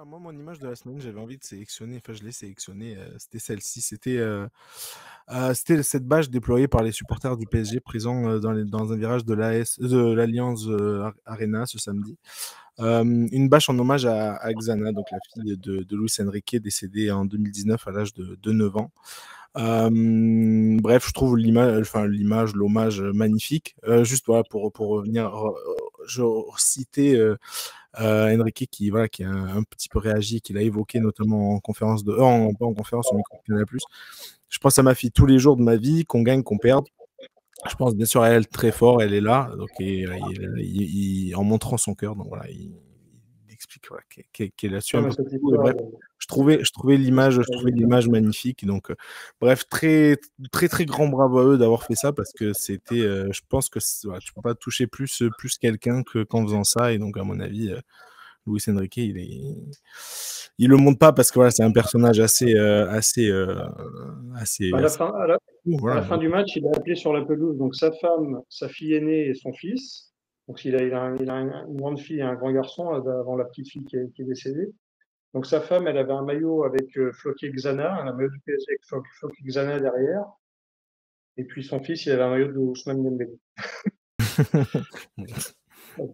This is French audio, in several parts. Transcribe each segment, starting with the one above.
moi, mon image de la semaine, j'avais envie de sélectionner, enfin, je l'ai sélectionnée, c'était celle-ci. C'était cette bâche déployée par les supporters du PSG présents dans un virage de l'Alliance Arena ce samedi. Une bâche en hommage à Xana, donc la fille de Luis Enrique, décédée en 2019 à l'âge de 9 ans. Bref, je trouve l'hommage magnifique. Juste voilà, pour revenir, je citais Enrique qui a un petit peu réagi, qui l'a évoqué notamment en conférence pas en conférence, au micro de Canal+. Je pense à ma fille tous les jours de ma vie, qu'on gagne, qu'on perde. Je pense bien sûr à elle très fort, elle est là, donc en montrant son cœur, donc voilà, il explique voilà, qu'elle a su Ouais, un mais peu cette tout. Et histoire bref, je trouvais l'image magnifique. Donc, bref, très, très, très grand bravo à eux d'avoir fait ça parce que c'était, je pense que voilà, tu peux pas toucher plus quelqu'un qu'en faisant ça. Et donc, à mon avis, Luis Enrique, il le montre pas parce que voilà, c'est un personnage à la fin, à la, fou, à voilà. la fin du match, il a appelé sur la pelouse donc sa femme, sa fille aînée et son fils. Donc une grande fille et un grand garçon avant la petite fille qui est décédée. Donc sa femme, elle avait un maillot avec floqué Xana, un maillot du PSG avec floqué Xana derrière. Et puis son fils, il avait un maillot de Ousmane Dembélé.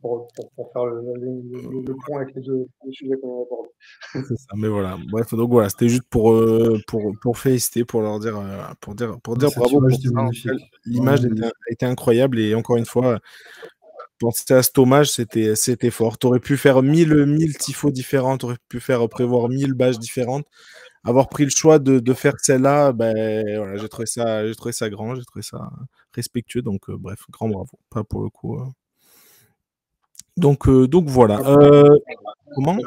Pour faire le point avec les deux sujets qu'on a abordés. C'est ça, mais voilà. Bref, donc voilà, c'était juste pour féliciter, pour leur dire, pour dire Cette bravo image pour était ça. magnifique. L'image était incroyable et encore une fois, penser à cet hommage, c'était fort. T'aurais pu faire 1000 tifos différents, t'aurais pu prévoir 1000 bâches différentes. Avoir pris le choix de faire celle-là, ben voilà, j'ai trouvé ça grand, j'ai trouvé ça respectueux. Donc bref, grand bravo. Pas pour le coup. Donc voilà. Comment?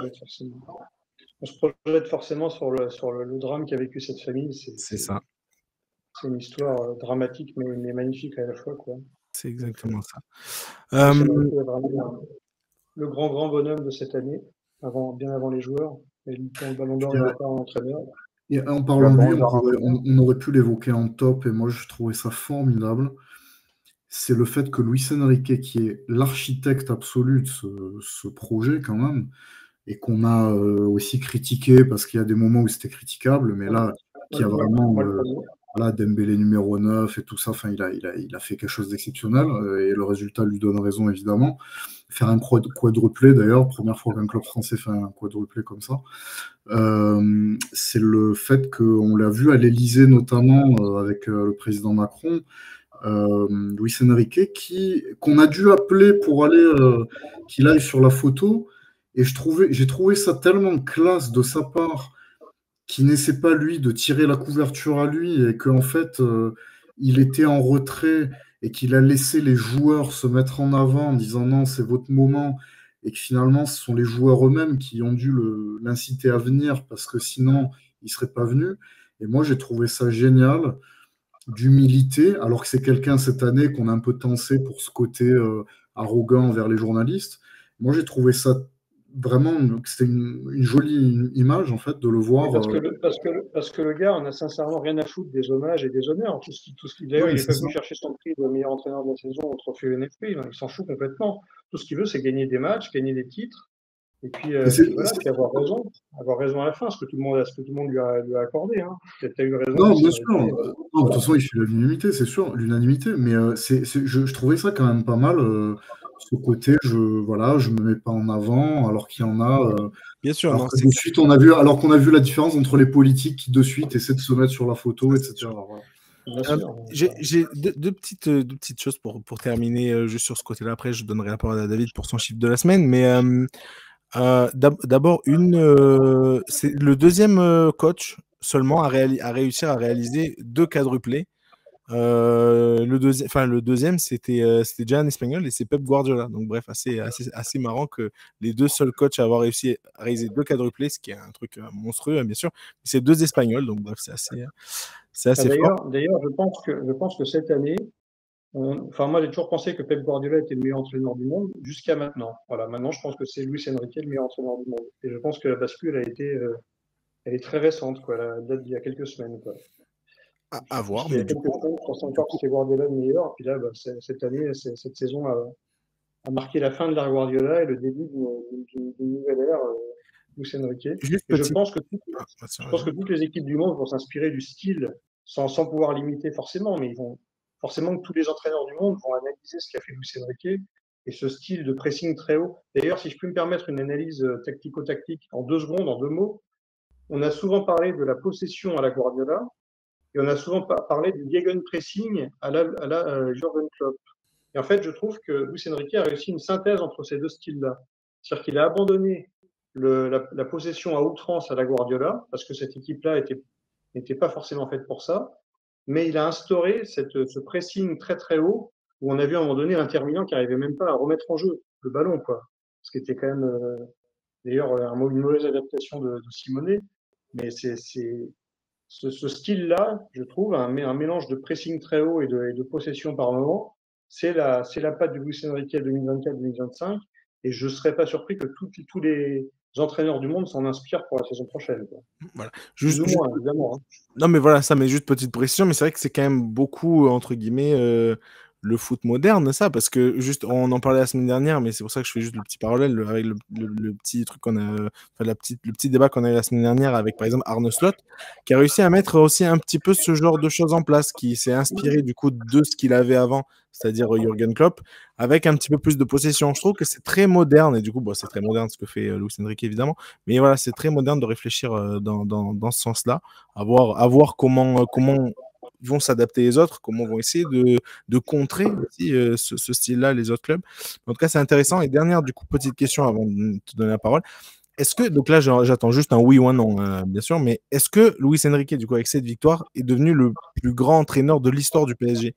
On se projette forcément sur le drame qu'a vécu cette famille. C'est ça. C'est une histoire dramatique mais magnifique à la fois, quoi. C'est exactement ça. C'est vraiment le grand bonhomme de cette année, bien avant les joueurs. Et dans le Ballon d'Or, il n'y aura pas un entraîneur. Et en parlant de lui, on aurait pu l'évoquer en top, et moi je trouvais ça formidable. C'est le fait que Luis Enrique, qui est l'architecte absolu de ce projet quand même, et qu'on a aussi critiqué parce qu'il y a des moments où c'était critiquable, mais là, qui a vraiment Dembélé numéro 9 et tout ça, enfin, il a fait quelque chose d'exceptionnel, et le résultat lui donne raison évidemment. Faire un quadruplé d'ailleurs, première fois qu'un club français fait un quadruplé comme ça. C'est le fait qu'on l'a vu à l'Élysée notamment avec le président Macron, Luis Enrique, qu'on a dû appeler pour aller qu'il aille sur la photo, et j'ai trouvé ça tellement classe de sa part qu'il n'essaie pas lui de tirer la couverture à lui, et qu'en fait il était en retrait et qu'il a laissé les joueurs se mettre en avant en disant non, c'est votre moment, et que finalement ce sont les joueurs eux-mêmes qui ont dû l'inciter à venir parce que sinon il serait pas venu. Et moi j'ai trouvé ça génial d'humilité, alors que c'est quelqu'un cette année qu'on a un peu tensé pour ce côté arrogant envers les journalistes. Moi, j'ai trouvé ça vraiment, c'était une jolie image, en fait, de le voir. Parce que le gars, on a sincèrement rien à foutre des hommages et des honneurs. D'ailleurs, il n'est pas venu chercher son prix de meilleur entraîneur de la saison au trophée NFP. Il s'en fout complètement. Tout ce qu'il veut, c'est gagner des matchs, gagner des titres. Et puis, puis avoir raison à la fin, ce que tout le monde lui a accordé. Hein. Tu as eu raison. Non, bien sûr. Non, de toute façon, il fait l'unanimité, c'est sûr, l'unanimité. Mais je trouvais ça quand même pas mal, ce côté, je me mets pas en avant, alors qu'il y en a. Bien sûr, alors non, que de suite, alors qu'on a vu la différence entre les politiques qui de suite essaient de se mettre sur la photo, etc. Voilà. J'ai deux petites choses pour terminer juste sur ce côté-là. Après, je donnerai la parole à David pour son chiffre de la semaine. Mais d'abord, c'est le deuxième coach seulement à réussir à réaliser 2 quadruplés. Le deuxième, c'était déjà un Espagnol et c'est Pep Guardiola. Donc bref, assez marrant que les 2 seuls coachs à avoir réussi à réaliser 2 quadruplés, ce qui est un truc monstrueux, bien sûr. C'est 2 Espagnols, donc bref, c'est assez fort. D'ailleurs, je pense que cette année, moi j'ai toujours pensé que Pep Guardiola était le meilleur entraîneur du monde jusqu'à maintenant. Voilà, maintenant je pense que c'est Luis Enrique le meilleur entraîneur du monde. Et je pense que la bascule elle est très récente, quoi. Elle date d'il y a quelques semaines, quoi. À voir, mais du coup, je pensais encore que c'était Guardiola le meilleur. Puis là, cette année, cette saison a marqué la fin de l'ère Guardiola et le début d'une nouvelle ère. Luis Enrique. Juste Et je petit. pense que Vas-y, je pense que toutes les équipes du monde vont s'inspirer du style, sans pouvoir limiter forcément, mais ils vont forcément que tous les entraîneurs du monde vont analyser ce qu'a fait Luis Enrique et ce style de pressing très haut. D'ailleurs, si je peux me permettre une analyse tactico-tactique en 2 secondes, en 2 mots, on a souvent parlé de la possession à la Guardiola et on a souvent parlé du gegenpressing à la Jürgen Klopp. Et en fait, je trouve que Luis Enrique a réussi une synthèse entre ces deux styles-là. C'est-à-dire qu'il a abandonné la possession à outrance à la Guardiola, parce que cette équipe-là n'était pas forcément faite pour ça, mais il a instauré ce pressing très très haut, où on a vu à un moment donné l'Inter Milan qui n'arrivait même pas à remettre en jeu le ballon, quoi. Ce qui était quand même, d'ailleurs, une mauvaise adaptation de Simone. Mais ce style-là, je trouve, un mélange de pressing très haut et de possession par moment, c'est la patte du Luis Enrique 2024-2025. Et je ne serais pas surpris que tous les entraîneurs du monde s'en inspirent pour la saison prochaine, quoi. Voilà. Plus ou moins, évidemment. Hein. Non, mais voilà, ça met juste petite précision, mais c'est vrai que c'est quand même beaucoup, entre guillemets, le foot moderne, ça, parce que juste, on en parlait la semaine dernière, mais c'est pour ça que je fais juste le petit parallèle avec le petit truc qu'on a, enfin, le petit débat qu'on a eu la semaine dernière avec, par exemple, Arne Slot, qui a réussi à mettre aussi un petit peu ce genre de choses en place, qui s'est inspiré du coup de ce qu'il avait avant, c'est-à-dire Jürgen Klopp, avec un petit peu plus de possession. Je trouve que c'est très moderne, et du coup, bon, c'est très moderne ce que fait Luis Enrique, évidemment, mais voilà, c'est très moderne de réfléchir dans ce sens-là, à voir comment vont s'adapter les autres, comment vont essayer de contrer aussi, ce style-là les autres clubs. En tout cas, c'est intéressant. Et dernière, du coup, petite question avant de te donner la parole. Est-ce que, donc là, j'attends juste un oui ou un non, bien sûr, mais est-ce que Luis Enrique, du coup, avec cette victoire, est devenu le plus grand entraîneur de l'histoire du PSG?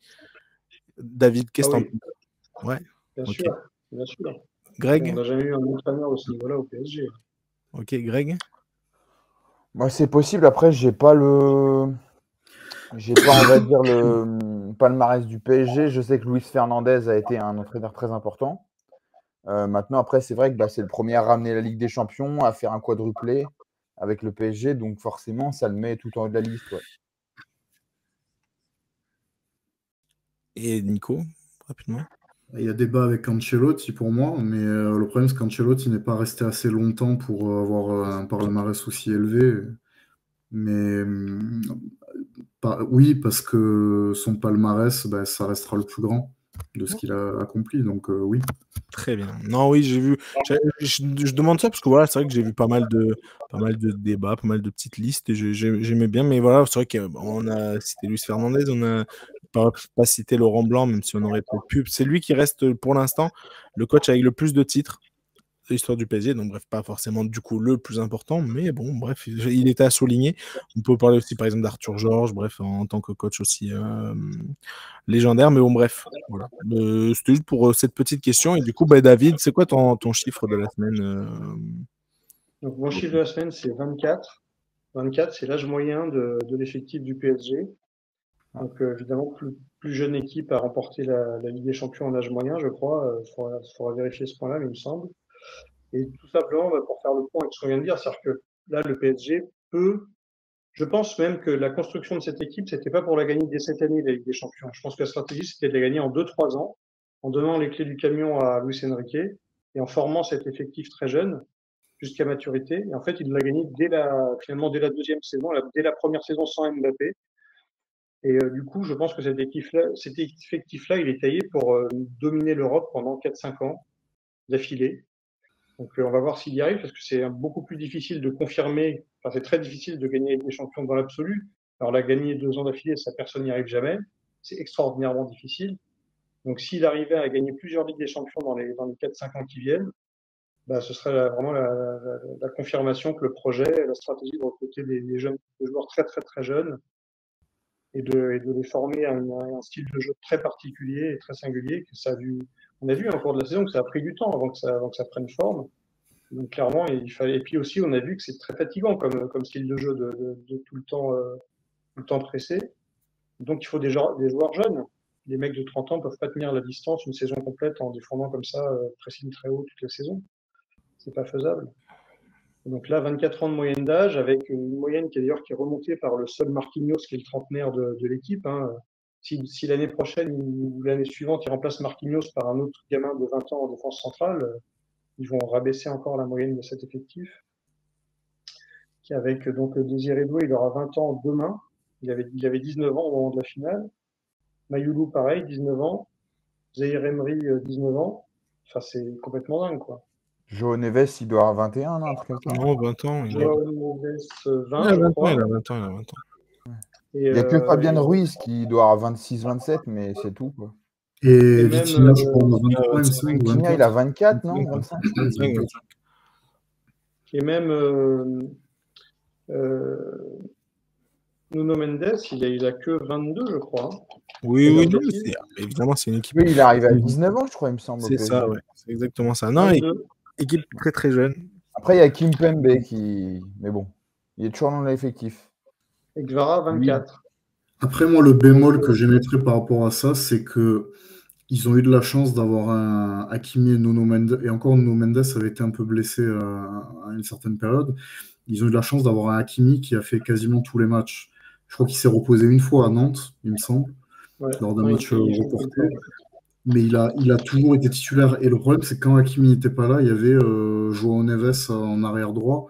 David, qu'est-ce que Ah t'en oui, penses? Ouais, bien ok. sûr, bien sûr. On Greg? n'a jamais eu un entraîneur de ce niveau-là au PSG. Ok, Greg? Moi, c'est possible. Après, j'ai pas, on va dire, le palmarès du PSG. Je sais que Luis Fernandez a été un entraîneur très important. Maintenant, après, c'est vrai que c'est le premier à ramener la Ligue des Champions, à faire un quadruplé avec le PSG. Donc, forcément, ça le met tout en haut de la liste. Ouais. Et Nico, rapidement. Il y a débat avec Ancelotti pour moi, mais le problème, c'est qu'Ancelotti n'est pas resté assez longtemps pour avoir un palmarès aussi élevé. Mais oui, parce que son palmarès, ça restera le plus grand de ce qu'il a accompli. Donc oui. Très bien. Non, oui, j'ai vu. Je demande ça parce que voilà, c'est vrai que j'ai vu pas mal de débats, pas mal de petites listes et j'aimais bien. Mais voilà, c'est vrai qu'on a cité Luis Fernandez, on a pas cité Laurent Blanc, même si on aurait peut-être pu. C'est lui qui reste pour l'instant le coach avec le plus de titres de l'histoire du PSG. Donc, bref, pas forcément du coup le plus important, mais bon, bref, il était à souligner. On peut parler aussi, par exemple, d'Arthur Georges, bref, en tant que coach aussi légendaire. Mais bon, bref, voilà. C'était juste pour cette petite question. Et du coup, David, c'est quoi ton chiffre de la semaine Donc, mon chiffre de la semaine, c'est 24. 24, c'est l'âge moyen de l'effectif du PSG. Donc, évidemment, plus jeune équipe à remporter la Ligue des Champions en âge moyen, je crois. Il faudra vérifier ce point-là, mais il me semble. Et tout simplement, pour faire le point avec ce qu'on vient de dire, c'est-à-dire que là, le PSG peut. Je pense même que la construction de cette équipe, c'était pas pour la gagner dès cette année, la Ligue des Champions. Je pense que la stratégie, c'était de la gagner en 2-3 ans, en donnant les clés du camion à Luis Enrique et en formant cet effectif très jeune jusqu'à maturité. Et en fait, il l'a gagné finalement dès la deuxième saison, dès la première saison sans Mbappé. Et du coup, je pense que cet effectif-là, il est taillé pour dominer l'Europe pendant 4-5 ans d'affilée. Donc, on va voir s'il y arrive parce que c'est beaucoup plus difficile de confirmer. Enfin, c'est très difficile de gagner avec des champions dans l'absolu. Alors, la gagner 2 ans d'affilée, ça, personne n'y arrive jamais. C'est extraordinairement difficile. Donc, s'il arrivait à gagner plusieurs Ligues des Champions dans les 4-5 ans qui viennent, ce serait vraiment la confirmation que le projet, la stratégie de recruter des joueurs très, très, très jeunes et de les former à un style de jeu très particulier et très singulier, on a vu au cours de la saison que ça a pris du temps avant que ça prenne forme. Donc clairement, il fallait. Et puis aussi, on a vu que c'est très fatigant comme style de jeu de tout le temps pressé. Donc il faut des joueurs jeunes. Les mecs de 30 ans ne peuvent pas tenir la distance une saison complète en défendant comme ça, pressing très haut toute la saison. C'est pas faisable. Donc là, 24 ans de moyenne d'âge, avec une moyenne qui est remontée par le seul Marquinhos, qui est le trentenaire de l'équipe. Hein. Si l'année prochaine ou l'année suivante, il remplace Marquinhos par un autre gamin de 20 ans en défense centrale, ils vont rabaisser encore la moyenne de cet effectif. avec donc Désiré Doué, il aura 20 ans demain. Il avait 19 ans au moment de la finale. Mayoulou, pareil, 19 ans. Zahir Emery, 19 ans. Enfin, c'est complètement dingue, quoi. Joe Neves, il doit avoir 21, non, un truc comme ça. Non, 20 ans. Joao Neves, Il 20, a je 20 ans, crois. il a 20 ans, il a 20 ans. Et, Il n'y a que Fabien Ruiz qui doit avoir 26-27, mais c'est tout, quoi. Et même, Vitinha, je crois, 23, il me semble. Vitinha, il a 24, non? 25. 25. et même Nuno Mendes, il a que 22, je crois. Oui, Il a oui, non, petit. évidemment, c'est une équipe. Oui, il est arrivé à 19 ans, je crois, il me semble. au C'est PSG. ça, ouais. C'est exactement ça. Non, 22. équipe très très jeune. Après, il y a Kimpembe qui. Mais bon, il est toujours dans l'effectif. Et Gvara, 24. Après, moi, le bémol que j'émettrais par rapport à ça, c'est que ils ont eu de la chance d'avoir un Hakimi et Nuno Mendes. Et encore, Nuno Mendes avait été un peu blessé à une certaine période. Ils ont eu de la chance d'avoir un Hakimi qui a fait quasiment tous les matchs. Je crois qu'il s'est reposé une fois à Nantes, il me semble, Ouais. lors d'un Ouais, match il joue reporté. tout le temps. Mais il a toujours été titulaire. Et le problème, c'est que quand Hakimi n'était pas là, il y avait Joao Neves en arrière droit.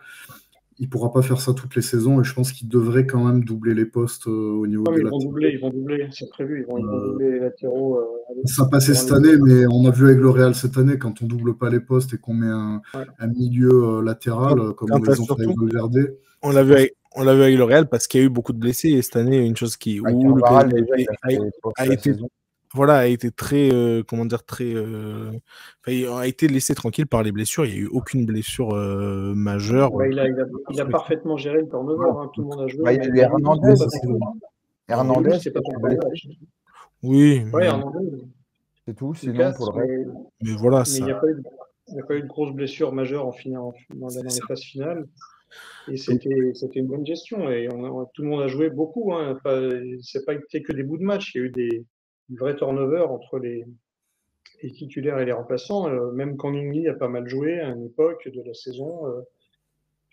Il ne pourra pas faire ça toutes les saisons et je pense qu'il devrait quand même doubler les postes au niveau Non, mais des ils vont latéraux. doubler, c'est prévu. Ils vont doubler les latéraux. Ça passait cette année, mais on a vu avec le Real cette année, quand on double pas les postes et qu'on met un milieu latéral, comme Quand ils ont fait surtout, avec Valverde. on l'a vu avec le Real parce qu'il y a eu beaucoup de blessés et cette année, une chose qui où le Carvajal, PSG déjà, il a fait pour a la été saison. voilà, a été très comment dire très il a été laissé tranquille par les blessures. Il n'y a eu aucune blessure majeure. Bah, il a parfaitement géré le turnover. Hein. Tout le monde a joué. Bah, il y a eu Hernandez. Hernandez, Hernandez, c'est pas qui son est premier blessé. match. Oui, Ouais, Hernandez, C'est tout, sinon Lucas, pour le reste. mais voilà, mais il n'y a pas eu de grosse blessure majeure dans les phases finales. Et c'était une bonne gestion. Et tout le monde a joué beaucoup. Hein. C'est pas été que des bouts de match. Il y a eu des vrais turnovers entre les titulaires et les remplaçants. Même Kangin a pas mal joué à une époque de la saison.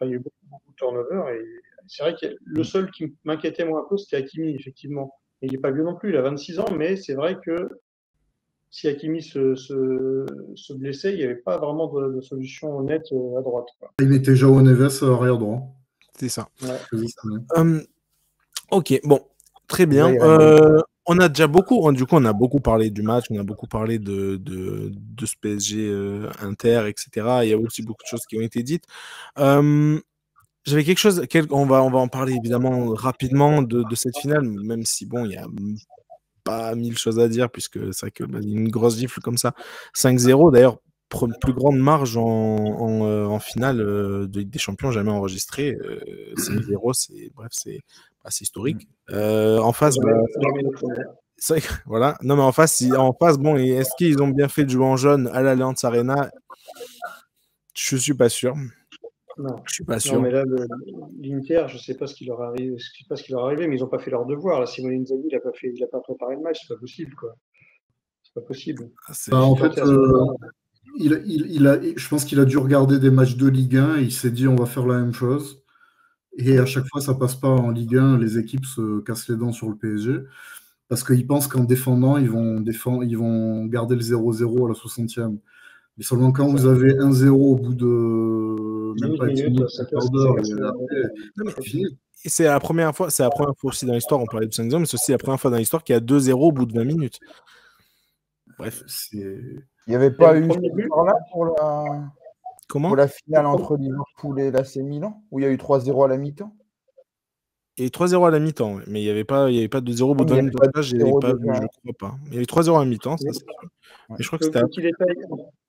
Il y a eu beaucoup de turnovers. Et c'est vrai que le seul qui m'inquiétait moi un peu, c'était Hakimi, effectivement. Et il n'est pas vieux non plus, il a 26 ans, mais c'est vrai que si Hakimi se blessait, il n'y avait pas vraiment de solution honnête à droite. Quoi. Il mettait Joao Neves arrière droit. c'est ça. Ouais. Ok, bon, très bien. Déjà, On a déjà beaucoup, du coup, on a beaucoup parlé du match, on a beaucoup parlé de ce PSG Inter, etc. Il y a aussi beaucoup de choses qui ont été dites. J'avais quelque chose, on va en parler évidemment rapidement de cette finale, même si bon, il y a pas mille choses à dire puisque c'est vrai que une grosse gifle comme ça, 5-0 d'ailleurs. Plus grande marge en finale de Ligue des Champions jamais enregistrée. 5-0, c'est historique. En face, c'est vrai que, voilà. Non, mais en face, bon, est-ce qu'ils ont bien fait de jouer en jaune à l'Allianz Arena? Je suis pas sûr. Non. Je suis pas sûr. Non, mais là, l'Inter, je sais pas ce qui leur arrive, mais ils n'ont pas fait leur devoir. Là, Simone Inzaghi, il a pas préparé le match, c'est pas possible, quoi. C'est pas possible. En fait, je pense qu'il a dû regarder des matchs de Ligue 1 et il s'est dit on va faire la même chose. Et à chaque fois, ça passe pas en Ligue 1, les équipes se cassent les dents sur le PSG. Parce qu'ils pensent qu'en défendant, ils vont garder le 0-0 à la 60e. Mais seulement quand vous avez 1-0 au bout de même pas 10 minutes, un quart d'heure, et après, c'est fini. Et c'est la première fois aussi dans l'histoire, on parlait de 5-0, mais c'est aussi la première fois dans l'histoire qu'il y a 2-0 au bout de 20 minutes. Bref. Il n'y avait pas eu ce là pour la finale entre Liverpool et l'AC Milan, où il y a eu 3-0 à la mi-temps. Il y a eu 3-0 à la mi-temps, mais il n'y avait pas 2-0 au bout de 20 minutes. Je ne crois pas. Il y a eu 3-0 à la mi-temps, ça c'est sûr. Mais je crois que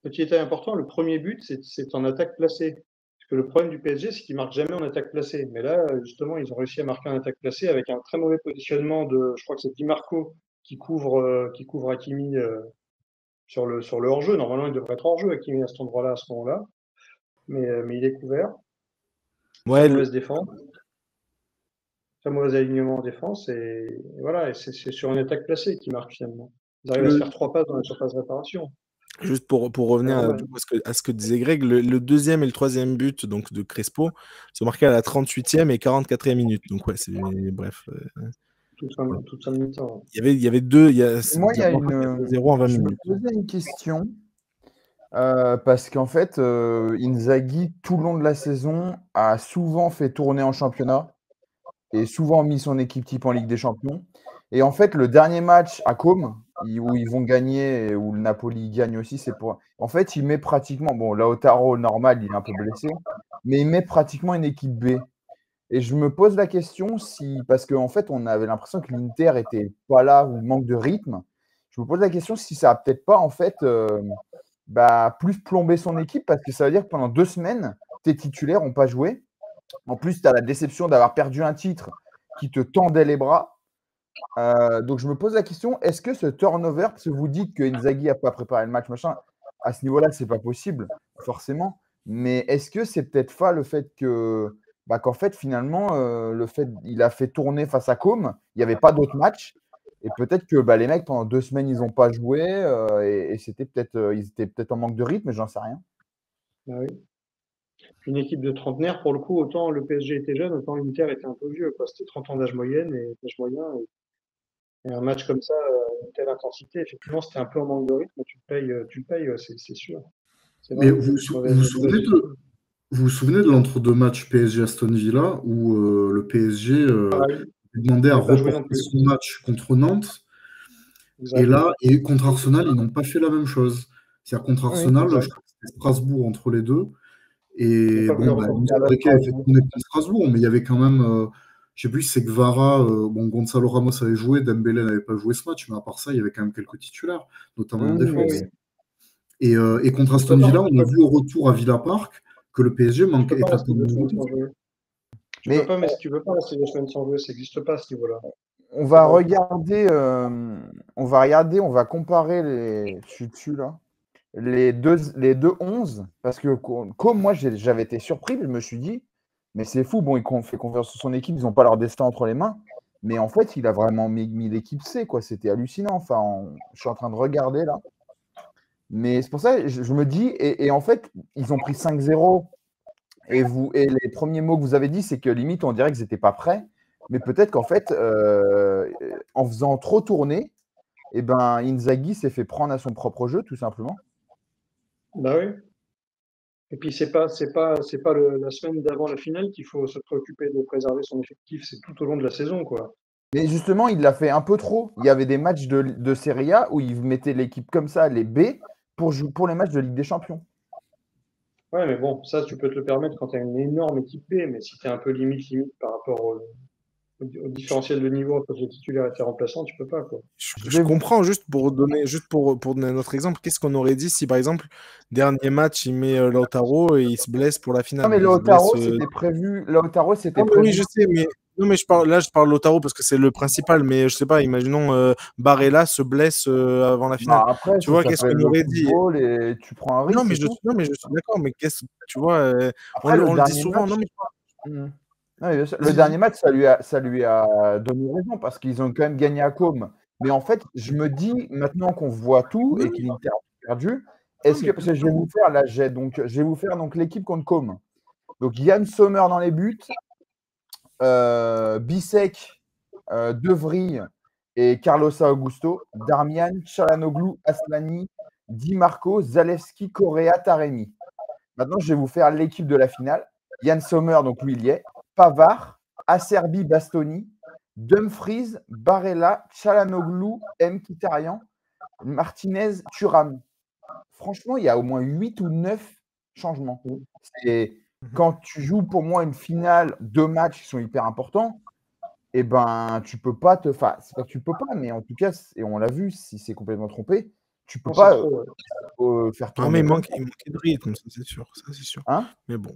petit détail important, le premier but, c'est en attaque placée. Parce que le problème du PSG, c'est qu'ils ne marquent jamais en attaque placée. Mais là, justement, ils ont réussi à marquer en attaque placée avec un très mauvais positionnement je crois que c'est Di Marco qui couvre Hakimi sur le hors-jeu. Normalement, il devrait être hors-jeu, Hakimi, à cet endroit-là, à ce moment-là. Mais il est couvert. Ouais, mauvaise défense. Très mauvais alignement en défense. Et voilà, et c'est sur une attaque placée qu'ils marquent finalement. Ils arrivent à se faire 3 passes dans la surface de réparation. Juste pour revenir à ce que disait Greg, le deuxième et le troisième but donc, de Crespo sont marqués à la 38e et 44e minute. Donc, ouais, c'est. Bref. Toute fin de mi-temps. Il y avait deux. Moi, il y a 0 en 20 minutes. Je me posais une question. Parce qu'en fait, Inzaghi, tout le long de la saison, a souvent fait tourner en championnat et souvent mis son équipe type en Ligue des Champions. Et en fait, le dernier match à Côme, où ils vont gagner et où le Napoli gagne aussi, c'est pour. En fait, il met pratiquement. Bon, Lautaro, normal, il est un peu blessé, mais il met pratiquement une équipe B. Et je me pose la question si. Parce qu'en fait, on avait l'impression que l'Inter était pas là ou manque de rythme. Je me pose la question si ça a peut-être pas, en fait, plus plomber son équipe, parce que ça veut dire que pendant 2 semaines, tes titulaires n'ont pas joué. En plus, tu as la déception d'avoir perdu un titre qui te tendait les bras. Donc, je me pose la question, est-ce que ce turnover, parce que vous dites que Inzaghi n'a pas préparé le match, machin, à ce niveau-là, c'est pas possible, forcément. Mais est-ce que c'est peut-être pas le fait que, qu'en fait, finalement, il a fait tourner face à Côme, il n'y avait pas d'autres matchs, et peut-être que les mecs, pendant 2 semaines, ils n'ont pas joué, et c'était peut-être, ils étaient peut-être en manque de rythme, j'en sais rien. Ah oui. Une équipe de trentenaires, pour le coup, autant le PSG était jeune, autant l'Inter était un peu vieux, quoi. C'était 30 ans d'âge moyen, et un match comme ça, une telle intensité, effectivement, c'était un peu en manque de rythme, tu le payes, c'est sûr. C'est Mais vraiment une mauvaise vous vous souvenez de l'entre-deux matchs PSG-Aston Villa où le PSG pareil, demandait à n'avait pas joué non reporter plus. son match contre Nantes Exact. et là, et contre Arsenal, ils n'ont pas fait la même chose. C'est-à-dire contre Arsenal, exact. je crois que c'était Strasbourg entre les deux. J'ai Et pas voulu bon, reporter. Enrique a fait tourner contre Strasbourg, mais il y avait quand même, je sais plus si c'est Guevara, Gonzalo Ramos avait joué, Dembélé n'avait pas joué ce match, mais à part ça, il y avait quand même quelques titulaires, notamment en Oui, défense. oui. Et contre Tu Aston peux pas- Villa, tu on a peux- vu au retour à Villa Park que le PSG tu peux était pas un rester peu 2 semaines mauvais. sans jouer. Tu Mais peux pas, mais si tu veux pas rester 2 semaines sans jouer, ça n'existe pas à ce niveau-là. on va pas- regarder, on va comparer je suis dessus là, les deux 11, parce que comme moi j'avais été surpris, je me suis dit, mais c'est fou, bon, il fait confiance sur son équipe, ils n'ont pas leur destin entre les mains, mais en fait, il a vraiment mis l'équipe C, quoi, c'était hallucinant. Enfin, je suis en train de regarder là, mais c'est pour ça que je me dis, et en fait, ils ont pris 5-0, et les premiers mots que vous avez dit, c'est que limite, on dirait qu'ils n'étaient pas prêts, mais peut-être qu'en fait, en faisant trop tourner, Inzaghi s'est fait prendre à son propre jeu, tout simplement. Bah oui. Et puis c'est pas la semaine d'avant la finale qu'il faut se préoccuper de préserver son effectif, c'est tout au long de la saison, quoi. Mais justement, il l'a fait un peu trop. Il y avait des matchs de Serie A où il mettait l'équipe comme ça, les B, pour les matchs de Ligue des Champions. Ouais, mais bon, ça tu peux te le permettre quand tu as une énorme équipe B, mais si tu es un peu limite par rapport au différentiel de niveau entre les titulaires et tes remplaçants, tu peux pas, quoi. Je comprends, juste pour donner un autre exemple, qu'est-ce qu'on aurait dit si par exemple, dernier match, il met Lautaro et il se blesse pour la finale. Non, mais Il se Lautaro, blesse, c'était prévu. Lautaro, c'était Non, mais prévu. oui, je sais, mais non, mais je parle Lautaro parce que c'est le principal, mais je sais pas, imaginons Barella se blesse avant la finale. Après, Tu vois, ça qu'est-ce s'appelle qu'on le aurait dit? football et tu prends un risque. Non, mais je suis d'accord, mais tu vois, Après, on le dit souvent. Non, mais Non, mais le dernier match, ça lui a donné raison parce qu'ils ont quand même gagné à Côme. Mais en fait, je me dis, maintenant qu'on voit tout et qu'il est perdu, est-ce que, parce que je vais vous faire, là, je vais vous faire donc l'équipe contre Côme. Donc, Yann Sommer dans les buts, Bissek, De Vrij et Carlos Augusto, Darmian, Çalhanoğlu, Aslani, Di Marco, Zalewski, Correa, Taremi. Maintenant, je vais vous faire l'équipe de la finale. Yann Sommer, donc lui, il y est. Pavard, Acerbi, Bastoni, Dumfries, Barella, Çalhanoğlu, Mkhitaryan, Martinez, Thuram. Franchement, il y a au moins 8 ou 9 changements. Et quand tu joues pour moi une finale, 2 matchs qui sont hyper importants, tu peux pas c'est pas que tu peux pas, mais en tout cas, et on l'a vu, si c'est complètement trompé, tu peux pas faire tourner. Non, mais il manquait de rythme, ça c'est sûr. Hein? Mais bon.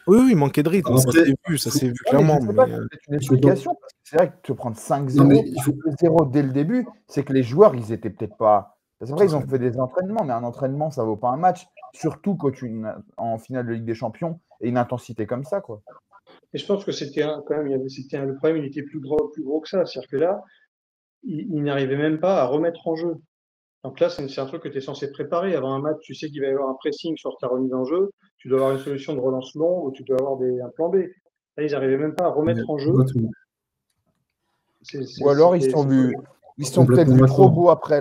Oui, il manquait de rythme, Après, ça s'est vu clairement. C'est une explication, parce que c'est vrai que te prendre 5-0 dès le début, c'est que les joueurs, ils étaient peut-être pas. Parce qu'après, ils ont fait des entraînements, mais un entraînement, ça vaut pas un match, surtout quand en finale de Ligue des Champions et une intensité comme ça, quoi. Et je pense que le problème, il était plus gros que ça. C'est-à-dire que là, il n'arrivait même pas à remettre en jeu. Donc là, c'est un truc que tu es censé préparer. Avant un match, tu sais qu'il va y avoir un pressing sur ta remise en jeu. Tu dois avoir une solution de relance longue ou tu dois avoir un plan B. Là, ils n'arrivaient même pas à remettre en jeu. Ou alors, ils sont vus. Ils sont peut-être vus trop beaux après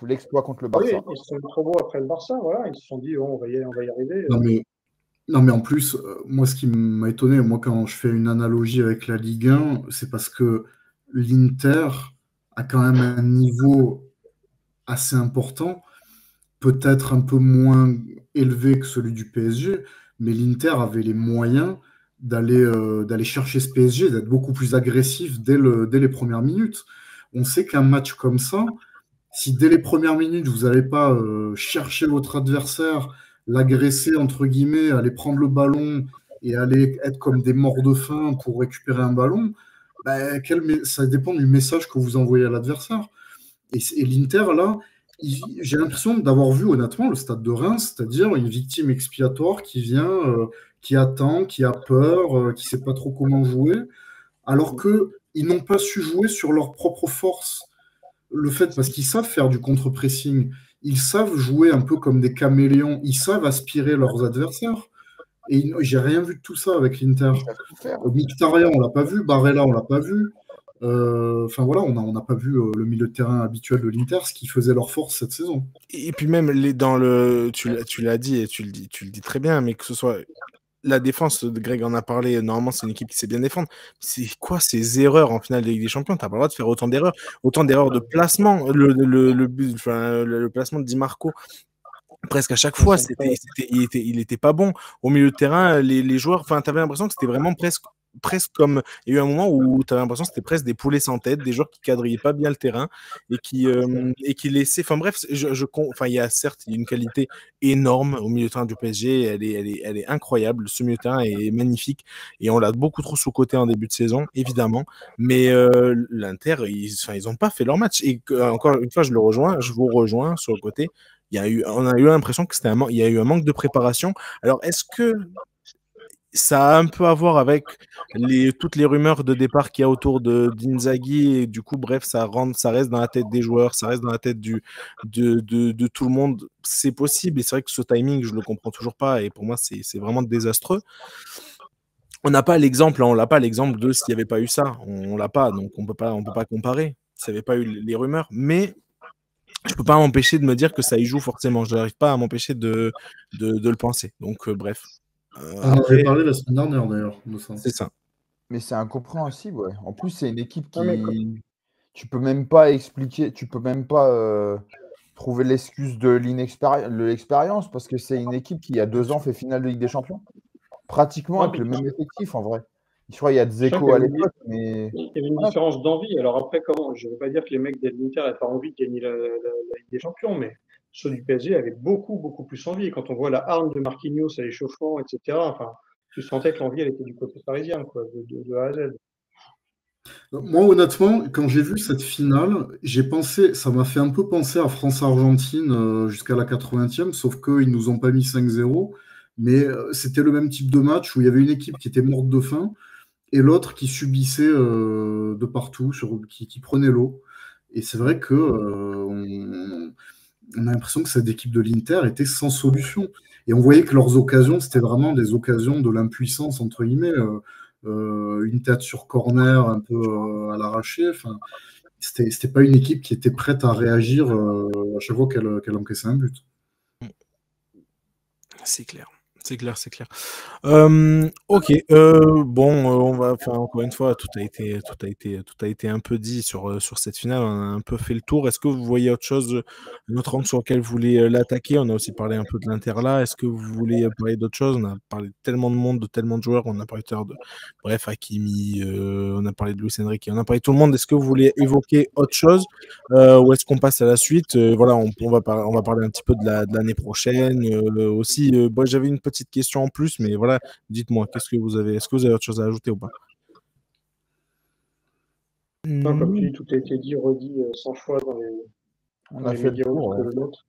l'exploit contre le Barça. Oui, ils sont trop beaux après le Barça, voilà. Ils se sont dit, on va y arriver. Non, mais en plus, moi, ce qui m'a étonné, moi, quand je fais une analogie avec la Ligue 1, c'est parce que l'Inter a quand même un niveau assez important, peut-être un peu moins élevé que celui du PSG, mais l'Inter avait les moyens d'aller chercher ce PSG, d'être beaucoup plus agressif dès les premières minutes. On sait qu'un match comme ça, si dès les premières minutes, vous n'allez pas chercher votre adversaire, l'agresser, entre guillemets, aller prendre le ballon et aller être comme des morts de faim pour récupérer un ballon, bah, ça dépend du message que vous envoyez à l'adversaire. Et l'Inter, là, j'ai l'impression d'avoir vu honnêtement le stade de Reims, c'est-à-dire une victime expiatoire qui vient, qui attend, qui a peur, qui ne sait pas trop comment jouer, alors qu'ils n'ont pas su jouer sur leur propre force. Le fait, parce qu'ils savent faire du contre-pressing, ils savent jouer un peu comme des caméléons, ils savent aspirer leurs adversaires. Et j'ai rien vu de tout ça avec l'Inter. Mkhitaryan, on l'a pas vu, Barella, on l'a pas vu. Enfin voilà, on n'a pas vu le milieu de terrain habituel de l'Inter, ce qui faisait leur force cette saison. Et puis même tu l'as dit et tu le dis très bien, mais que ce soit la défense, Greg en a parlé, normalement c'est une équipe qui sait bien défendre. C'est quoi ces erreurs en finale de Ligue des Champions? T'as pas le droit de faire autant d'erreurs de placement. Le placement de Di Marco, presque à chaque fois, il était pas bon. Au milieu de terrain, les joueurs, enfin, t'avais l'impression que c'était vraiment presque comme il y a eu un moment où tu avais l'impression que c'était presque des poulets sans tête, des joueurs qui quadrillaient pas bien le terrain et qui laissaient. Enfin bref, il y a certes une qualité énorme au milieu de terrain du PSG, elle est incroyable. Ce milieu de terrain est magnifique et on l'a beaucoup trop sous-coté en début de saison, évidemment. Mais l'Inter, ils ont pas fait leur match. Et encore une fois, je vous rejoins sur le côté. On a eu l'impression que il y a eu un manque de préparation. Alors, est-ce que ça a un peu à voir avec toutes les rumeurs de départ qu'il y a autour d'Inzaghi et du coup, bref, ça reste dans la tête des joueurs, ça reste dans la tête de tout le monde. C'est possible et c'est vrai que ce timing, je le comprends toujours pas et pour moi, c'est vraiment désastreux. On n'a pas l'exemple, on l'a pas l'exemple de s'il n'y avait pas eu ça, on l'a pas, donc on peut pas comparer. S'il n'y avait pas eu les rumeurs, mais je peux pas m'empêcher de me dire que ça y joue forcément. Je n'arrive pas à m'empêcher de le penser. Donc, bref. On en avait parlé la semaine dernière, d'ailleurs, de ça. C'est ça. Mais c'est incompréhensible, ouais. En plus, c'est une équipe qui... Tu peux même pas expliquer, tu peux même pas trouver l'excuse de l'expérience, parce que c'est une équipe qui, il y a 2 ans, fait finale de Ligue des Champions. Pratiquement avec le même effectif, en vrai. Je crois qu'il y a Dzeko à l'époque, mais... Il y avait une différence d'envie. Alors après, je ne veux pas dire que les mecs de l'Inter n'avaient pas envie de gagner la Ligue des Champions, mais ceux du PSG avaient beaucoup, beaucoup plus envie. Et quand on voit la hargne de Marquinhos à l'échauffement, etc., enfin, tu sentais que l'envie, elle était du côté parisien, quoi, de A à Z. Moi, honnêtement, quand j'ai vu cette finale, ça m'a fait un peu penser à France-Argentine jusqu'à la 80e, sauf qu'ils ne nous ont pas mis 5-0. Mais c'était le même type de match où il y avait une équipe qui était morte de faim et l'autre qui subissait de partout, qui prenait l'eau. Et c'est vrai que on a l'impression que cette équipe de l'Inter était sans solution. Et on voyait que leurs occasions, c'était vraiment des occasions de l'impuissance, entre guillemets. Une tête sur corner un peu à l'arraché. Enfin, c'était pas une équipe qui était prête à réagir à chaque fois qu'elle encaissait un but. C'est clair. C'est clair. Ok. Bon, on va. Enfin, encore une fois, tout a été un peu dit sur cette finale. On a un peu fait le tour. Est-ce que vous voyez autre chose, un autre angle sur lequel vous voulez l'attaquer? On a aussi parlé un peu de l'Inter là. Est-ce que vous voulez parler d'autre chose? On a parlé de tellement de monde, de tellement de joueurs. On a parlé tout à l'heure bref, Hakimi. On a parlé de Luis Enrique. On a parlé de tout le monde. Est-ce que vous voulez évoquer autre chose ou est-ce qu'on passe à la suite? Voilà, on va parler un petit peu de l'année prochaine aussi. Bon, j'avais une petite question en plus, mais voilà, dites-moi, est-ce que vous avez autre chose à ajouter ou pas? Non, comme tu dis, tout a été dit, redit 100 fois dans les médias autres que le nôtre.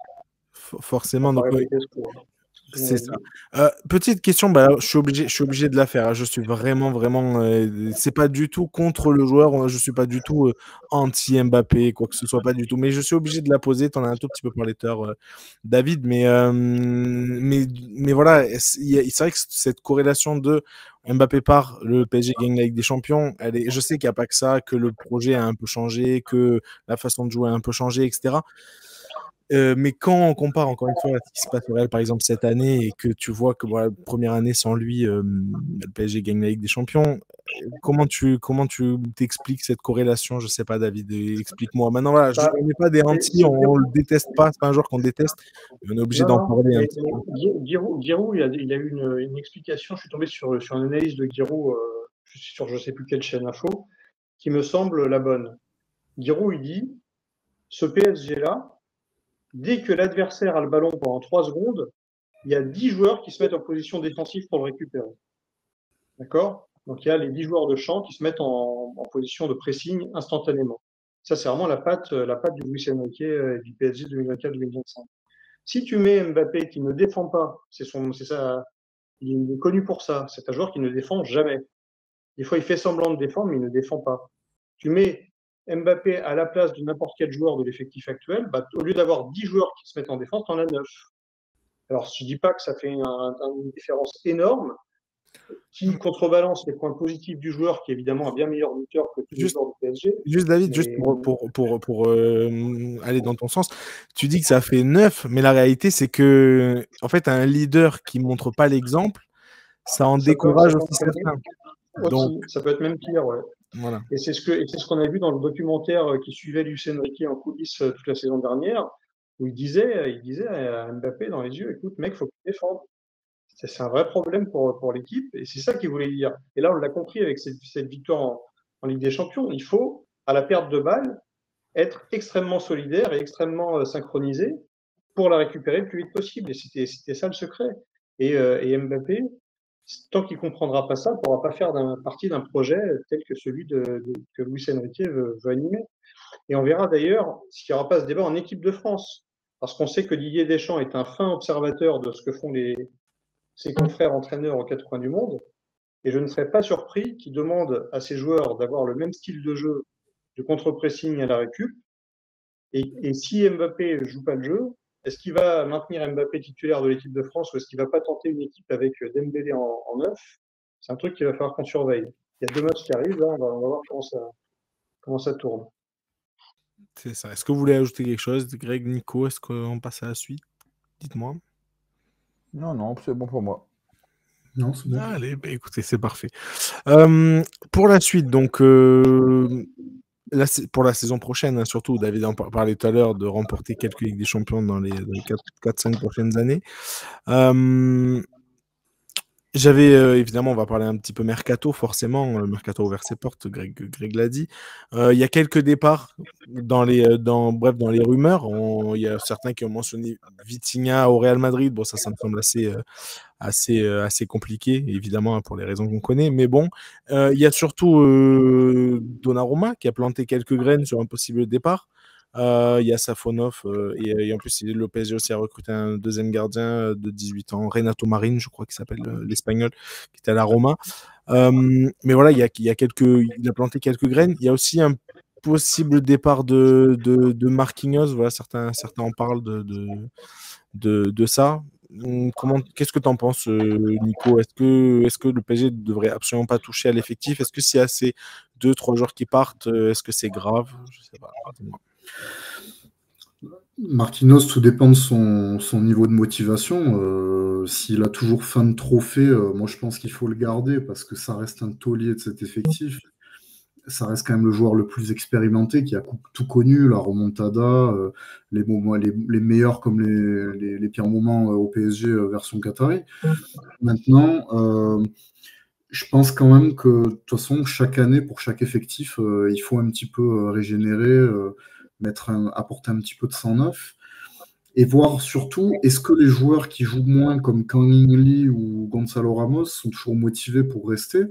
Forcément. Donc, C'est ça. Petite question, je suis obligé de la faire, hein. Je suis vraiment, c'est pas du tout contre le joueur, je suis pas du tout anti-Mbappé, quoi que ce soit, pas du tout. Mais je suis obligé de la poser. Tu en as un tout petit peu parlé tout à l'heure, David, mais voilà, c'est vrai que cette corrélation de Mbappé part, le PSG gagne la Ligue des Champions, je sais qu'il n'y a pas que ça, que le projet a un peu changé, que la façon de jouer a un peu changé, etc. Mais quand on compare encore une fois à ce qui se passe au Real, par exemple, cette année, et que tu vois que voilà, première année sans lui, le PSG gagne la Ligue des Champions, comment tu t'expliques cette corrélation? Je sais pas, David, explique-moi. Maintenant, voilà, on n'est pas des anti, on le déteste pas, c'est pas un joueur qu'on déteste, mais on est obligé d'en parler un petit peu. Giroud, il a eu une explication. Je suis tombé sur une analyse de Giroud sur je sais plus quelle chaîne info, qui me semble la bonne. Giroud, il dit, ce PSG-là, dès que l'adversaire a le ballon pendant 3 secondes, il y a 10 joueurs qui se mettent en position défensive pour le récupérer. D'accord? Donc il y a les 10 joueurs de champ qui se mettent en position de pressing instantanément. Ça, c'est vraiment la patte du Luis Enrique du PSG 2024-2025. Si tu mets Mbappé qui ne défend pas, c'est ça, il est connu pour ça. C'est un joueur qui ne défend jamais. Des fois, il fait semblant de défendre, mais il ne défend pas. Tu mets Mbappé à la place de n'importe quel joueur de l'effectif actuel, au lieu d'avoir 10 joueurs qui se mettent en défense, tu en as 9. Alors, je ne dis pas que ça fait une différence énorme, qui contrebalance les points positifs du joueur, qui est évidemment un bien meilleur buteur que tous les joueurs du PSG. Juste David, juste pour aller dans ton sens, tu dis que ça fait 9, mais la réalité c'est que en fait un leader qui montre pas l'exemple, ça en décourage aussi certains. Donc ça peut être même pire, ouais. Voilà. Et c'est ce qu'on a vu dans le documentaire qui suivait Luis Enrique en coulisses toute la saison dernière, où il disait à Mbappé dans les yeux, écoute mec, faut que tu défendes. C'est un vrai problème pour l'équipe, et c'est ça qu'il voulait dire. Et là, on l'a compris avec cette victoire en Ligue des Champions. Il faut, à la perte de balle, être extrêmement solidaire et extrêmement synchronisé pour la récupérer le plus vite possible. Et c'était ça le secret. Et Mbappé, tant qu'il comprendra pas ça, ne pourra pas faire partie d'un projet tel que celui que Luis Enrique veut animer. Et on verra d'ailleurs s'il n'y aura pas ce débat en équipe de France. Parce qu'on sait que Didier Deschamps est un fin observateur de ce que font ses confrères entraîneurs aux 4 coins du monde. Et je ne serais pas surpris qu'il demande à ses joueurs d'avoir le même style de jeu de contre-pressing à la récup. Et si Mbappé ne joue pas le jeu, est-ce qu'il va maintenir Mbappé titulaire de l'équipe de France ou est-ce qu'il va pas tenter une équipe avec Dembélé en 9? C'est un truc qu'il va falloir qu'on surveille. Il y a 2 matchs qui arrivent, là, on va voir comment ça tourne. C'est ça. Est-ce que vous voulez ajouter quelque chose, Greg, Nico? Est-ce qu'on passe à la suite? Dites-moi. Non, c'est bon pour moi. Non, c'est bon. Allez, écoutez, c'est parfait. Pour la suite, donc, pour la saison prochaine, hein, surtout, David en parlait tout à l'heure, de remporter quelques Ligues des Champions dans les 4-5 prochaines années. Évidemment, on va parler un petit peu mercato, forcément. Le mercato a ouvert ses portes, Greg l'a dit. Il y a quelques départs dans les rumeurs. Il y a certains qui ont mentionné Vitinha au Real Madrid. Bon, ça me semble assez compliqué, évidemment, pour les raisons qu'on connaît. Mais bon, il y a surtout Donnarumma qui a planté quelques graines sur un possible départ. Il y a Safonov et en plus le PSG aussi a recruté un deuxième gardien de 18 ans, Renato Marin, je crois qu'il s'appelle l'Espagnol, qui était à la Roma. Mais voilà, il a planté quelques graines. Il y a aussi un possible départ de Marquinhos. Voilà, certains en parlent de ça. Qu'est-ce que tu en penses, Nico? Est-ce que le PSG ne devrait absolument pas toucher à l'effectif? Est-ce que s'il y a ces 2-3 joueurs qui partent, est-ce que c'est grave? Je sais pas. Marquinhos, tout dépend de son niveau de motivation. S'il a toujours faim de trophée, moi je pense qu'il faut le garder parce que ça reste un taulier de cet effectif. Ça reste quand même le joueur le plus expérimenté qui a tout connu, la remontada, les meilleurs comme les pires moments au PSG version Qatari. Maintenant, je pense quand même que de toute façon, chaque année, pour chaque effectif, il faut un petit peu régénérer, apporter un petit peu de sang neuf et voir surtout, est-ce que les joueurs qui jouent moins comme Kang In-lee ou Gonzalo Ramos sont toujours motivés pour rester?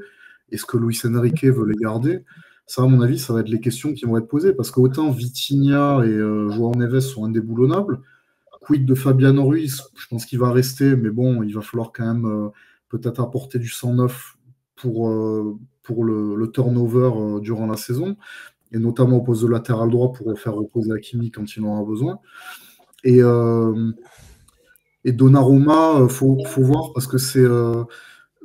Est-ce que Luis Enrique veut les garder? Ça, à mon avis, ça va être les questions qui vont être posées parce qu'autant Vitinha et João Neves sont indéboulonnables, quid de Fabiano Ruiz? Je pense qu'il va rester, mais bon, il va falloir quand même peut-être apporter du 109 pour le turnover durant la saison, et notamment au poste de latéral droit pour faire reposer Hakimi quand il en aura besoin. Et Donnarumma, faut voir, parce que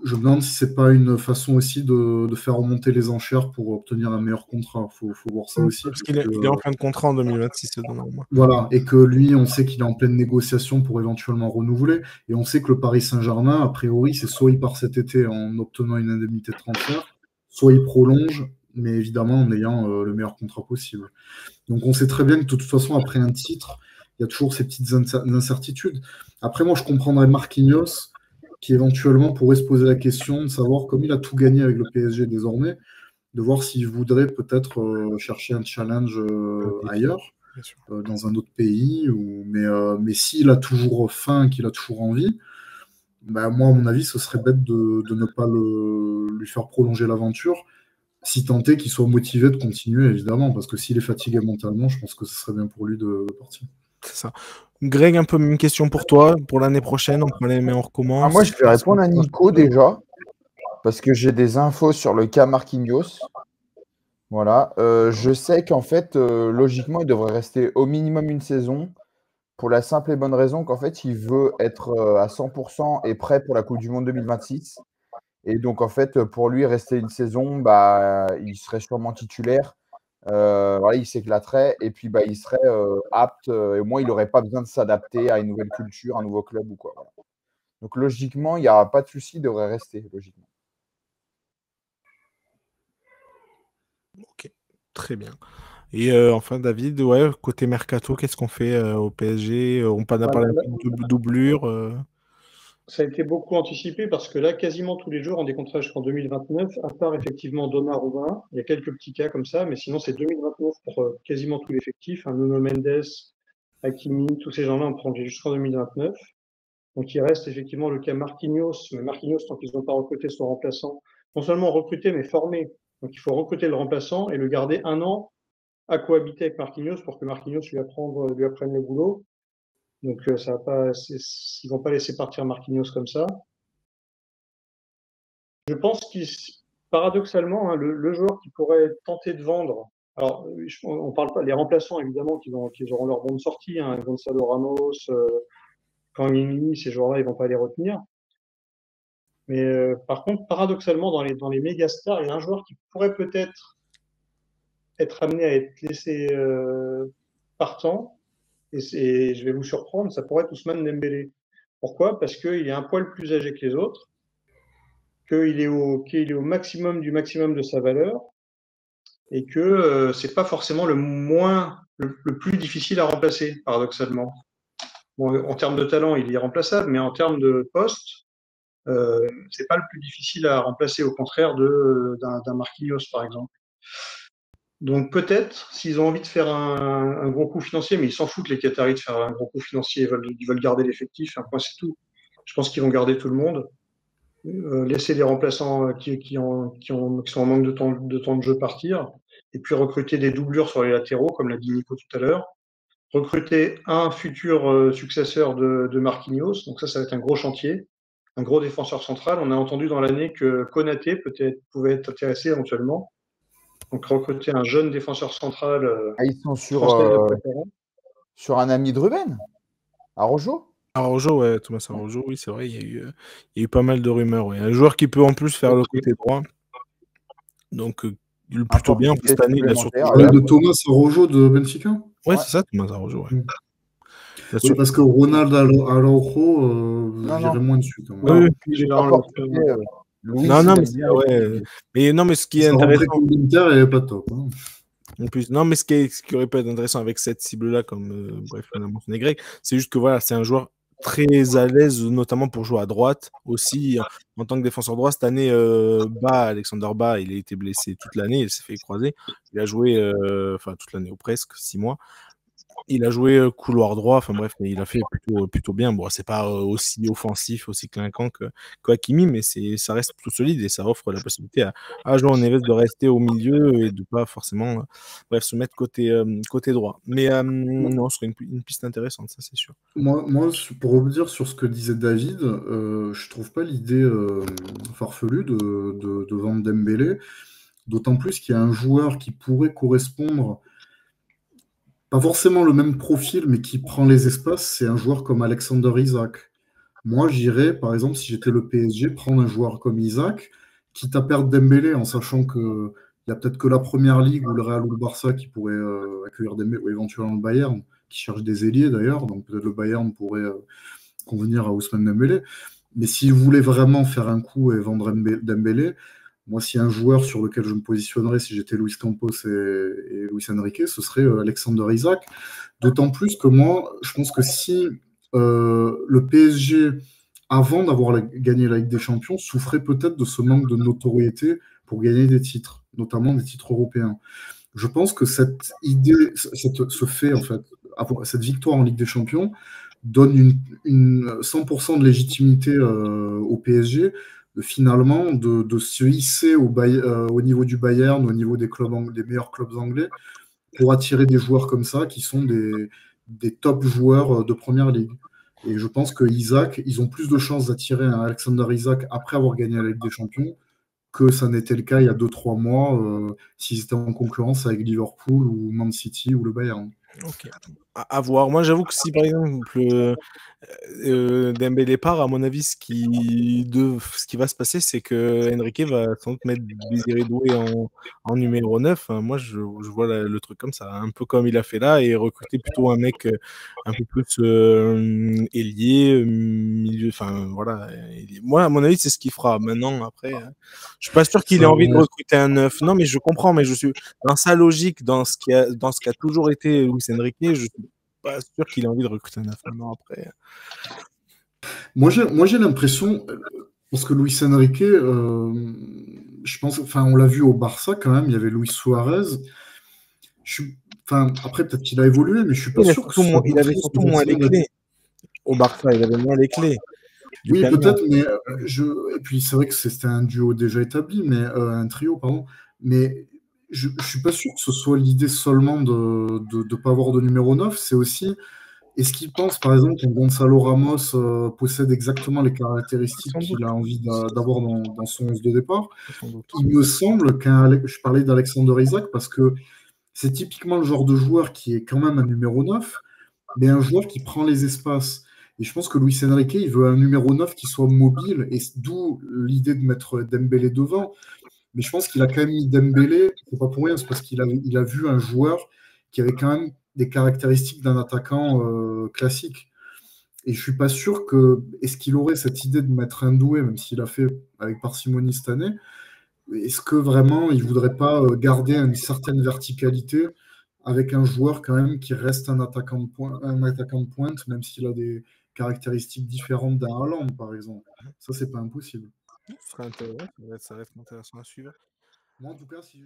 je me demande si c'est pas une façon aussi de faire remonter les enchères pour obtenir un meilleur contrat. Faut voir ça aussi. Parce qu'il est en fin de contrat en 2026, Donnarumma. Voilà, et que lui, on sait qu'il est en pleine négociation pour éventuellement renouveler. Et on sait que le Paris Saint-Germain, a priori, c'est soit il part cet été en obtenant une indemnité de transfert, soit il prolonge, mais évidemment en ayant le meilleur contrat possible. Donc on sait très bien que de toute façon, après un titre, il y a toujours ces petites incertitudes. Après, moi, je comprendrais Marquinhos, qui éventuellement pourrait se poser la question de savoir, comme il a tout gagné avec le PSG désormais, de voir s'il voudrait peut-être chercher un challenge ailleurs, dans un autre pays. Mais s'il a toujours faim, qu'il a toujours envie, bah, moi, à mon avis, ce serait bête de ne pas lui faire prolonger l'aventure, si tant est qu'il soit motivé de continuer, évidemment, parce que s'il est fatigué mentalement, je pense que ce serait bien pour lui de partir. C'est ça. Greg, un peu même question pour toi. Pour l'année prochaine, on recommence. Moi, je vais répondre à Nico déjà, parce que j'ai des infos sur le cas Marquinhos. Voilà. Je sais qu'en fait, logiquement, il devrait rester au minimum une saison, pour la simple et bonne raison qu'en fait, il veut être à 100% et prêt pour la Coupe du Monde 2026. Et donc, en fait, pour lui, rester une saison, bah, il serait sûrement titulaire. Voilà, il s'éclaterait et puis bah, il serait apte, et au moins il n'aurait pas besoin de s'adapter à une nouvelle culture, un nouveau club ou quoi. Voilà. Donc logiquement, il n'y a pas de souci, il devrait rester, logiquement. Ok, très bien. Et enfin, David, côté mercato, qu'est-ce qu'on fait au PSG? On n'a pas parlé de doublure. Ça a été beaucoup anticipé parce que là, quasiment tous les jours ont des contrats jusqu'en 2029, à part effectivement Donnarumma. Il y a quelques petits cas comme ça, mais sinon c'est 2029 pour quasiment tout l'effectif. Nuno Mendes, Hakimi, tous ces gens-là ont prolongé jusqu'en 2029. Donc il reste effectivement le cas Marquinhos, mais Marquinhos, tant qu'ils n'ont pas recruté son remplaçant, non seulement recruté, mais formé. Donc il faut recruter le remplaçant et le garder un an à cohabiter avec Marquinhos pour que Marquinhos lui apprenne le boulot. Donc ça va pas, ils vont pas laisser partir Marquinhos comme ça. Je pense paradoxalement, hein, le joueur qui pourrait tenter de vendre, alors on parle pas les remplaçants évidemment qui auront leur bonne sortie, hein, Gonzalo Ramos, Kangini, ces joueurs-là ils vont pas les retenir. Mais par contre, paradoxalement, dans les méga stars, il y a un joueur qui pourrait peut-être être amené à être laissé partant. Et je vais vous surprendre, ça pourrait être Ousmane Dembélé. Pourquoi? Parce qu'il est un poil plus âgé que les autres, qu'il est au maximum du maximum de sa valeur, et que c'est pas forcément le plus difficile à remplacer, paradoxalement. Bon, en termes de talent, il est irremplaçable, mais en termes de poste, c'est pas le plus difficile à remplacer, au contraire d'un Marquinhos, par exemple. Donc peut-être, s'ils ont envie de faire un gros coup financier, mais ils s'en foutent les Qataris de faire un gros coup financier, ils veulent garder l'effectif, un point c'est tout. Je pense qu'ils vont garder tout le monde, laisser les remplaçants qui sont en manque de temps de jeu partir, et puis recruter des doublures sur les latéraux, comme l'a dit Nico tout à l'heure. Recruter un futur successeur de Marquinhos, donc ça va être un gros chantier, un gros défenseur central. On a entendu dans l'année que Konaté pouvait être intéressé éventuellement. Donc recruter un jeune défenseur central. Ils sont sur un ami de Ruben, Araujo. Araujo, ouais, Thomas Araujo, oui, c'est vrai, il y a eu pas mal de rumeurs. Ouais. Un joueur qui peut en plus faire le côté droit. Donc, plutôt bien cette année. Il a surtout de Thomas Araujo de Benfica. Ouais, c'est ça, Thomas Araujo. Ouais. Oui, parce que Ronald Araujo, j'irais moins dessus. Oui, non, mais ce qui est intéressant. L'Inter est pas top. Hein. En plus, non, mais ce qui aurait pu être intéressant avec cette cible-là, comme bref, on a mentionné Greg, c'est juste que voilà, c'est un joueur très à l'aise, notamment pour jouer à droite aussi. En tant que défenseur droit, cette année, Alexander Ba, il a été blessé toute l'année, il s'est fait croiser. Il a joué toute l'année ou presque, 6 mois. Il a joué couloir droit, enfin bref, mais il a fait plutôt bien. Bon, c'est pas aussi offensif, aussi clinquant que Hakimi, mais ça reste plutôt solide et ça offre la possibilité à João Neves de rester au milieu et de pas forcément bref, se mettre côté droit. Mais non, ce serait une piste intéressante, ça c'est sûr. Moi, pour revenir sur ce que disait David, je trouve pas l'idée farfelue de vendre Dembélé, d'autant plus qu'il y a un joueur qui pourrait correspondre, pas forcément le même profil, mais qui prend les espaces, c'est un joueur comme Alexander Isak. Moi, j'irais, par exemple, si j'étais le PSG, prendre un joueur comme Isak, quitte à perdre Dembélé, en sachant que il y a peut-être que la Première Ligue ou le Real ou le Barça qui pourraient accueillir Dembélé, ou éventuellement le Bayern, qui cherche des ailiers d'ailleurs, donc peut-être le Bayern pourrait convenir à Ousmane Dembélé. Mais s'il voulait vraiment faire un coup et vendre Dembélé, moi, s'il y a un joueur sur lequel je me positionnerais si j'étais Luis Campos et Luis Enrique, ce serait Alexander Isak. D'autant plus que moi, je pense que si le PSG, avant d'avoir gagné la Ligue des Champions, souffrait peut-être de ce manque de notoriété pour gagner des titres, notamment des titres européens. Je pense que cette idée, ce fait, en fait, cette victoire en Ligue des Champions donne une 100% de légitimité au PSG, finalement, de se hisser au niveau du Bayern, au niveau des meilleurs clubs anglais, pour attirer des joueurs comme ça, qui sont des top joueurs de Première Ligue. Et je pense que Isaac, ils ont plus de chances d'attirer un Alexander Isaac après avoir gagné la Ligue des Champions que ça n'était le cas il y a 2-3 mois s'ils étaient en concurrence avec Liverpool ou Man City ou le Bayern. Ok, à voir. Moi, j'avoue que si par exemple Dembélé part, à mon avis, ce qui va se passer, c'est que Enrique va sans doute mettre Désiré Doué en numéro 9. Moi, je vois le truc comme ça, un peu comme il a fait là, et recruter plutôt un mec un peu plus ailier, milieu, enfin voilà. Moi, à mon avis, c'est ce qu'il fera. Maintenant, après, je suis pas sûr qu'il ait envie de recruter un 9. Non, mais je comprends, mais je suis dans sa logique, dans ce qu'a toujours été Luis Enrique, je suis pas sûr qu'il ait envie de recruter un 9 maintenant après. Moi, j'ai l'impression, parce que Luis Enrique, je pense, enfin, on l'a vu au Barça quand même, il y avait Luis Suarez. Après, peut-être qu'il a évolué, mais je suis pas sûr que ce soit il avait surtout moins les clés. Au Barça, il avait moins les clés. Oui, peut-être, mais et puis c'est vrai que c'était un duo déjà établi, mais un trio, pardon. Mais je suis pas sûr que ce soit l'idée seulement de ne pas avoir de numéro 9. C'est aussi, est-ce qu'il pense, par exemple, que Gonzalo Ramos possède exactement les caractéristiques qu'il a envie d'avoir dans son 11 de départ? Il me semble je parlais d'Alexander Isaac parce que c'est typiquement le genre de joueur qui est quand même un numéro 9, mais un joueur qui prend les espaces. Et je pense que Luis Enrique, il veut un numéro 9 qui soit mobile, et d'où l'idée de mettre Dembélé devant. Mais je pense qu'il a quand même mis Dembélé, c'est pas pour rien, c'est parce qu'il a vu un joueur qui avait quand même des caractéristiques d'un attaquant classique. Et je suis pas sûr est-ce qu'il aurait cette idée de mettre un doué, même s'il a fait avec parcimonie cette année, est-ce que vraiment il voudrait pas garder une certaine verticalité avec un joueur quand même qui reste un attaquant de pointe, même s'il a des caractéristiques différentes d'un Haaland, par exemple. Ça, c'est pas impossible. Ça reste intéressant à suivre. Moi, en tout cas, si